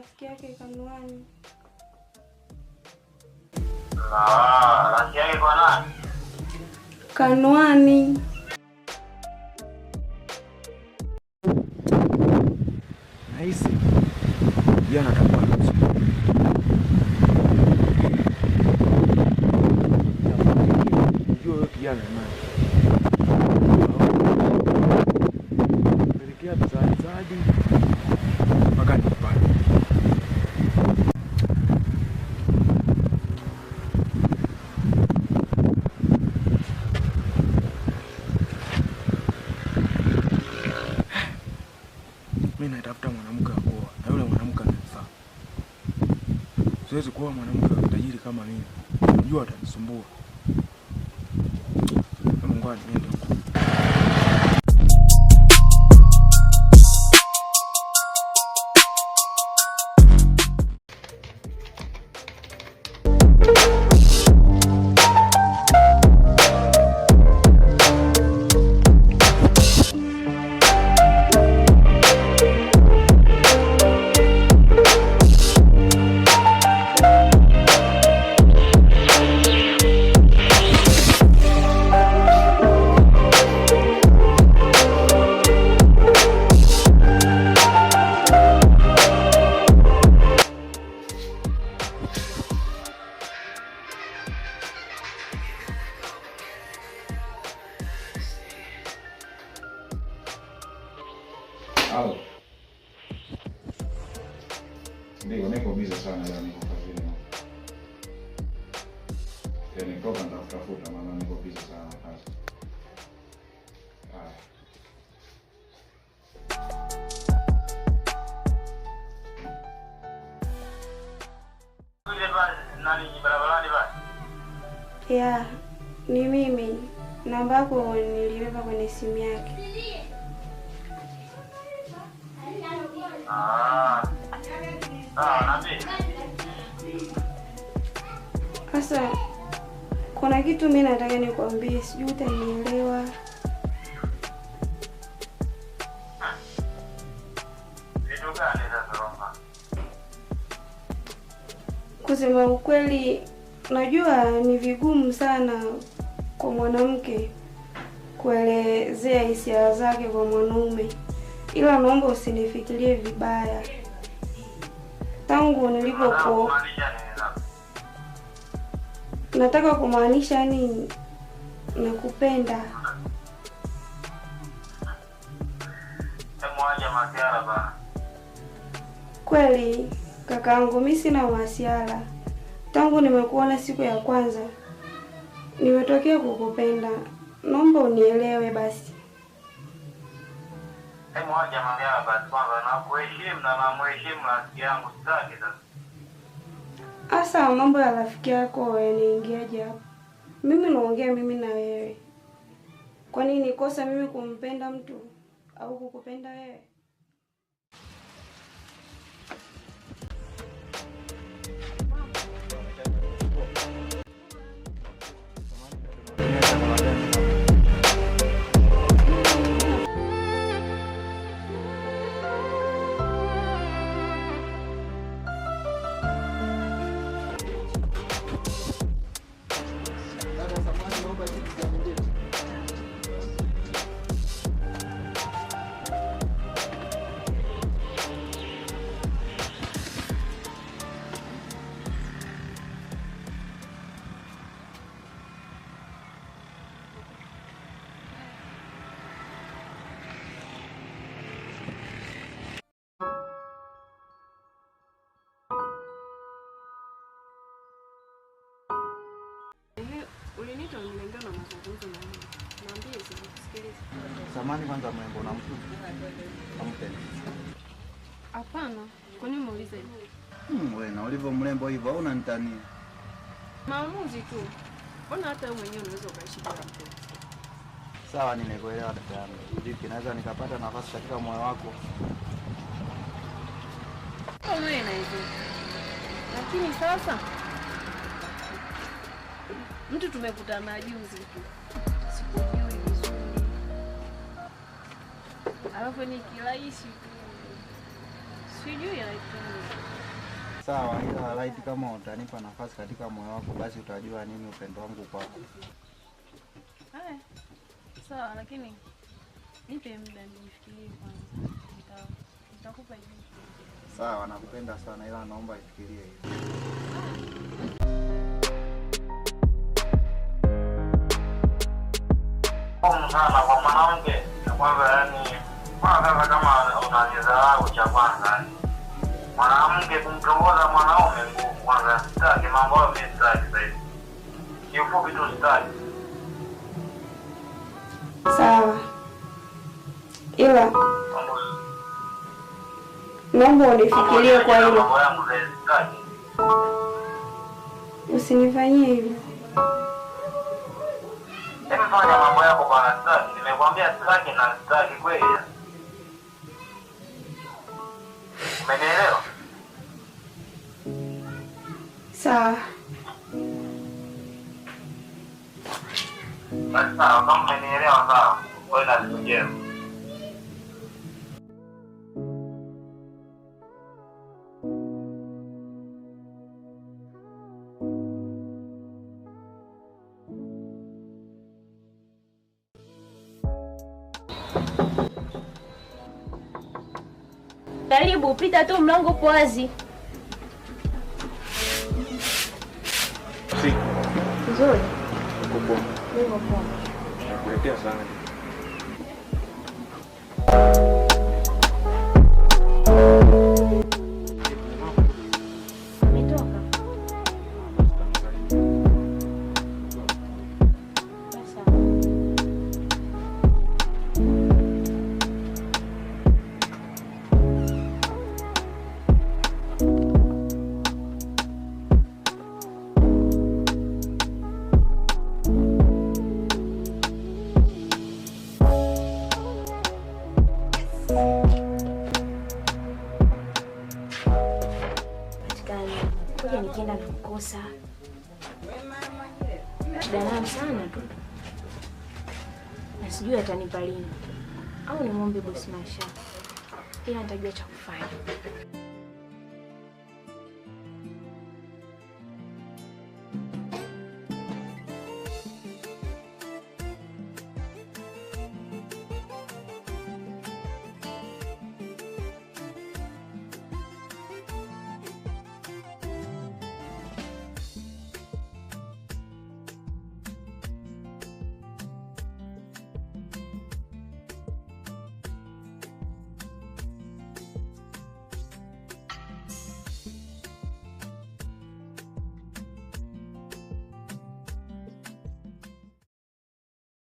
rafiki yake Kanuani. Rafiki yake kwa nani? Kanuani. Nahisi jana atakuwa nusu. Unajua wewe kijana nani? Pelekea mzazi mpaka nyumbani. Mimi natafuta mwanamke wa kuoa na yule mwanamke ananifaa. Siwezi kuoa mwanamke wa tajiri kama mimi. Unajua atanisumbua. Mungu aniende huko. Halo. Ndio, niko busy sana leo, niko kazini. Nitoka nitafuta maana niko busy sana kazi. Ya, ni mimi. Namba yako niliweka kwenye simu yake. Sasa kuna kitu mimi nataka nikwambie, sijui utanielewa. Vitu gani sasa? Kusema ukweli, najua ni vigumu sana kwa mwanamke kuelezea hisia zake kwa mwanaume, ila naomba usinifikirie vibaya. Tangu nilipokuwa nataka kumaanisha nini? Nakupenda. Kweli kakaangu, mimi sina masiala. Tangu nimekuona siku ya kwanza nimetokea kukupenda. Naomba unielewe basi. Asa mambo ya rafiki yako yanaingiaje hapo? Mimi naongea mimi na wewe. Kwa nini nikosa mimi kumpenda mtu au kukupenda wewe? Uliniita uniambia na mazungumzo na mimi. Naambie sasa kusikiliza. Samani kwanza mrembo na mtu. Ampendi. Hapana, kwa nini muulize hivyo? Wewe na ulivyo mrembo hivyo au unanitania? Maamuzi tu. Mbona hata wewe mwenyewe unaweza ukaishi bila mpenzi? Sawa, nimekuelewa dada yangu. Vipi naweza nikapata nafasi katika moyo wako? Wewe na hivyo. Lakini sasa mtu tumekutana juzi tu. Sikujui vizuri. Alafu ni kirahisi tu. Sijui anaitwa. Sawa, ila laiti kama utanipa nafasi katika moyo wako basi utajua nini upendo wangu kwako. Haya. Sawa, lakini nipe muda nifikirie kwanza. Nitakupa jibu. Sawa, nakupenda sana ila naomba ifikirie hiyo. Sana kwa mwanamke kwanza, yani kwanza kama unajidharau cha kwanza, mwanamke kumtongoza mwanaume nguvu kwanza, sitaki mambo hayo, mimi sitaki sasa hivi. Kiufupi tu sitaki. Sawa, ila naomba unifikirie kwa hilo. Mambo yangu sitaki. Usinifanyie hivyo. Fanya mambo yako bwana, sitaki. Nimekwambia sitaki na sitaki kweli. Umenielewa? Sawa. Basi sawa, kama umenielewa sawa. Wewe na siku njema. Karibu, pita tu, mlango upo wazi. Si. Nzuri. Uko poa. Niko poa. Nakuletea sana. Umetoka? Basi. Kuja nikienda nakukosa. Dalam sana tu. Na sijui atanipa lini. Au nimwombe bosi Maisha. Ila nitajua cha kufanya.